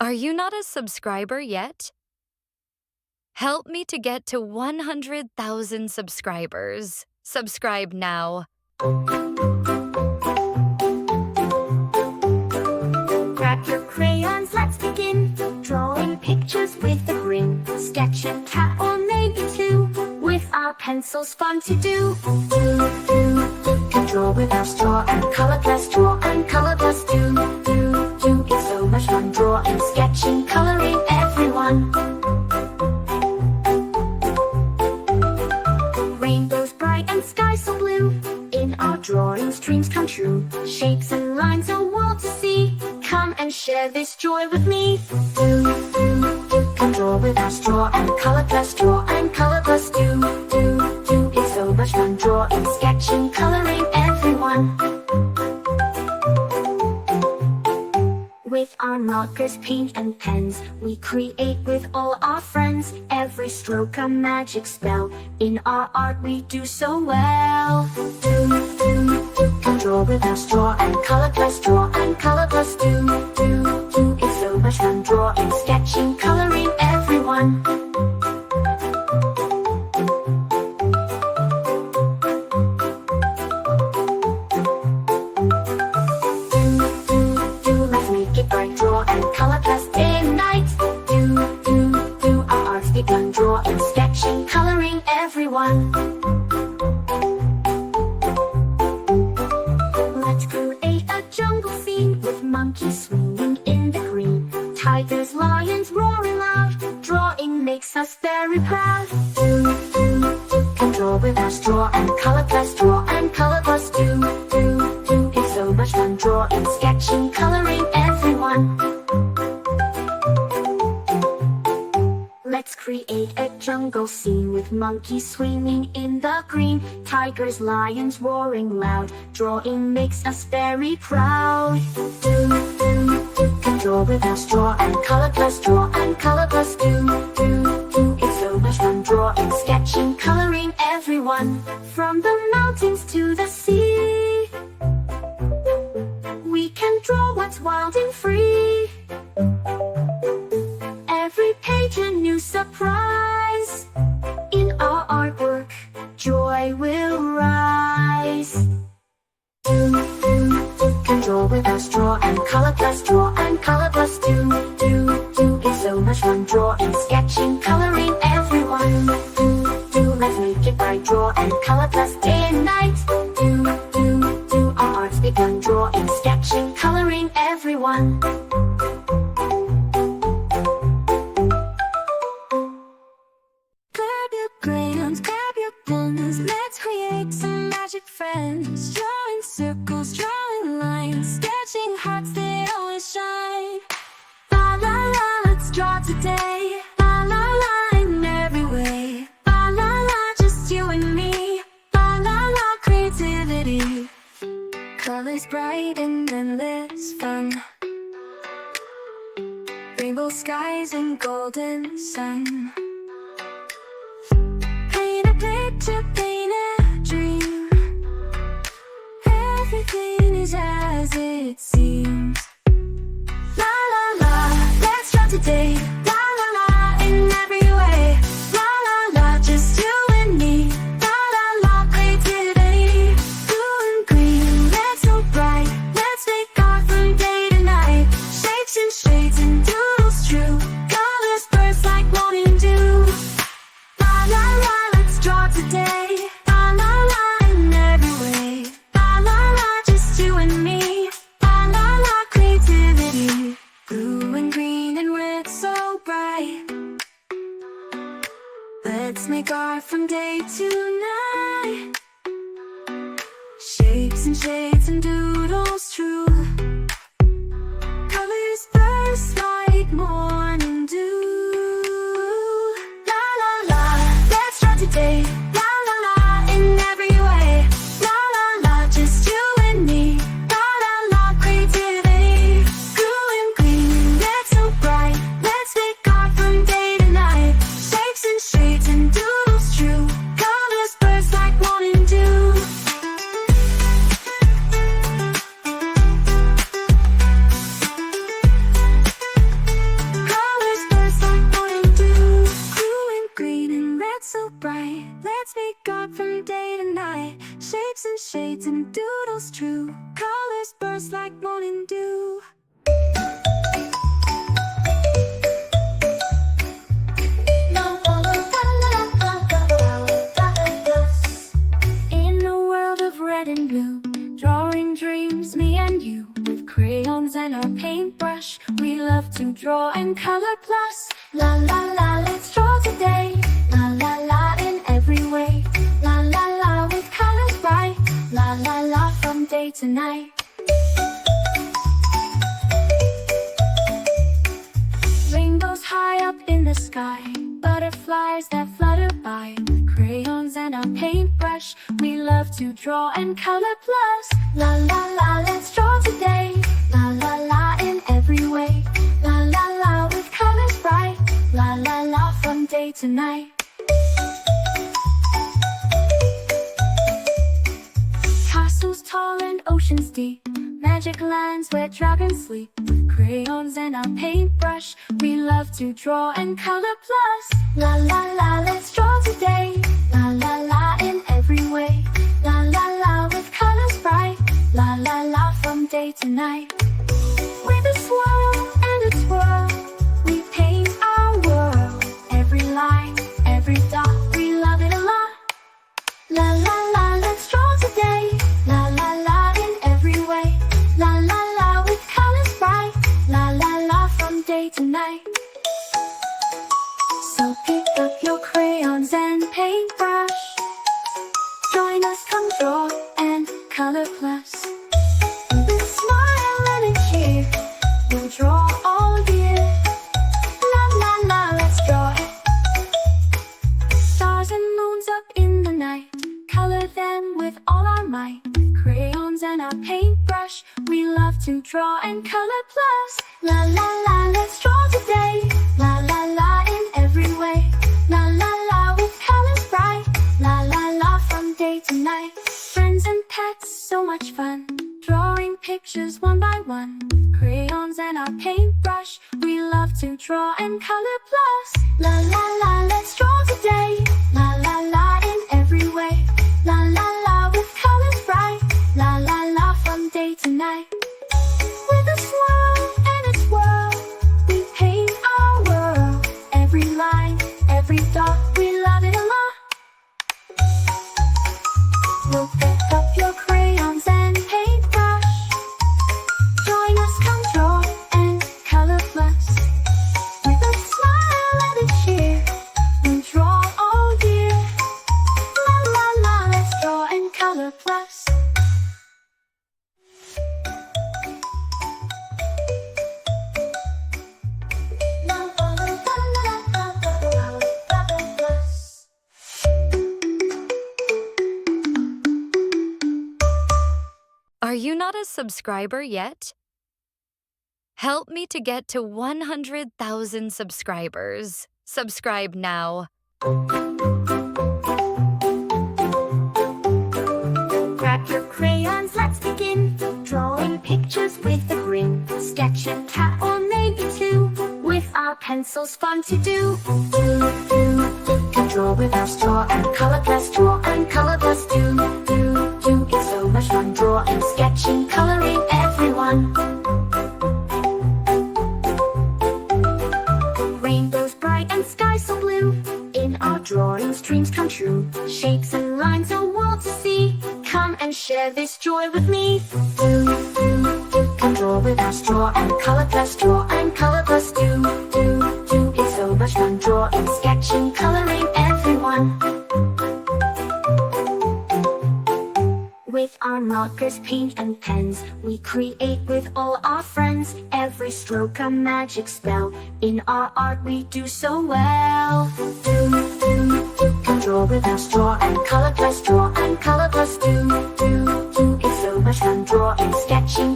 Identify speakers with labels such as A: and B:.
A: Are you not a subscriber yet? Help me to get to 100,000 subscribers. Subscribe now.
B: Grab your crayons, let's begin. Drawing pictures with a grin. Sketch a cat or maybe two. With our pencils, fun to do. Can draw with our straw and color plus draw and color plus do. It's so much fun drawing, sketching, coloring, everyone. Rainbows bright and skies so blue. In our drawings, dreams come true. Shapes and lines, a world to see. Come and share this joy with me. Can draw with our straw and color plus draw and color plus do. It's so much fun drawing, sketching, coloring, everyone. With our markers, paint and pens, we create with all our friends. Every stroke a magic spell. In our art we do so well. Can draw with our straw and color plus draw and color plus do. It's so much fun drawing, sketching, coloring, everyone. Let's make it bright, draw and color plus day and night. Our art's begun, drawing, sketching, coloring, everyone. Let's create a jungle scene with monkeys swinging in the green. Tigers, lions roaring loud. Drawing makes us very proud. Can draw with our straw and color plus draw and color plus do. It's so much fun drawing, sketching, coloring, everyone. Let's create a jungle scene with monkeys swinging in the green. Tigers, lions roaring loud. Drawing makes us very proud. Can draw with our straw and color plus draw and color plus do. It's so much fun drawing, sketching, coloring, everyone. From the mountains to the sea, we can draw what's wild and free. Every page a new surprise. In our artwork, joy will rise. Can draw with our straw and color plus draw and color plus do. It's so much fun drawing, sketching, coloring, everyone. Let's make it bright, draw and color plus day and night. Our art's begun, drawing, sketching, coloring, everyone.
C: Grab your crayons, grab your pens. Let's create some magic friends. Drawing circles, drawing lines, sketching hearts that always shine. La la la, let's draw today. La la la, in every way. La la la, just you and me. La la la, creativity. Colors bright and endless fun. Rainbow skies and golden sun. Paint a picture, paint a dream. Everything is as it seems. La la la, let's draw today. La la la, in every way. La la la, just you and me. La la la, creativity. Blue and green, let's so bright. Let's make art from day to night. Shapes and shades and doodles true. Colors burst like morning dew. La la la, let's draw today. La la la, in every way. La la la, just you and me. La la la, creativity. Blue and green and red so bright. Let's make art from day to night. Shapes and shades and doodles true. Colors burst like morning dew. La la la, let's draw today. La la la, in every way. La la la, just you and me. La la la, creativity. Blue and green, red so bright. Let's make art from day to night. Shapes and shades and doodles true. Colors burst like morning dew. beads and doodles true. Colors burst like morning dew. In a world of red and blue, drawing dreams, me and you. With crayons and our paintbrush, we love to draw and color plus. La la la, let's draw today. La la la, in every way. La la la, with colors bright. La la la, from day to night. Rainbows high up in the sky, butterflies that flutter by. With crayons and our paintbrush, we love to draw and color plus. La la la, let's draw today. La la la, in every way. La la la, with colors bright. La la la, from day to night. Castles tall and oceans deep, magic lands where dragons sleep. With crayons and our paintbrush, we love to draw and color plus. La la la, let's draw today. La la la, in every way. La la la, with colors bright. La la la, from day to night. With a swirl and a twirl, we paint our world. Every line, every dot, we love it a lot. La la la, let's draw today. La la la, in every way. La la la, with colors bright. La la la, from day to night. So pick up your crayons and paintbrush. Join us, come draw and color plus. With a smile and a cheer, we'll draw all year. La la la, let's draw it. Stars and moons up in the night, color them with all our might. Crayons and our paintbrush, we love to draw and color plus. La la la, let's draw today. La la la, in every way. La la la, with colors bright. La la la, from day to night. Friends and pets, so much fun, drawing pictures one by one. Crayons and our paintbrush, we love to draw and color plus. La la la, let's draw today. La la la, in every way. La la la, with colors bright. La la la, from day to night. With a swirl and a twirl, we paint our world. Every line, every dot, we love it a lot. We'll pick up your crayons and paintbrush. Join us, come draw and color plus. With a smile and a cheer, we'll draw all year. La la la, let's draw and color plus. La la la la la la la plus.
A: Are you not a subscriber yet? Help me to get to 100,000 subscribers. Subscribe now.
B: Grab your crayons, let's begin. Drawing pictures with a grin. Sketch a cat or maybe two. With our pencils, fun to do. Can draw with our straw and color plus. Draw and color plus. Do. It's so much fun drawing, sketching, coloring, everyone. Rainbows bright and sky so blue. In our drawings, dreams come true. Shapes and lines, a world to see. Come and share this joy with me. Do. Can draw with our straw and color plus. Draw and color plus. Do. It's so much fun drawing, sketching, coloring, everyone. With our markers, paint and pens, we create with all our friends. Every stroke a magic spell. In our art we do so well. Do. Can draw with our straw and color plus. Draw and color plus. Do. It's so much fun drawing, sketching,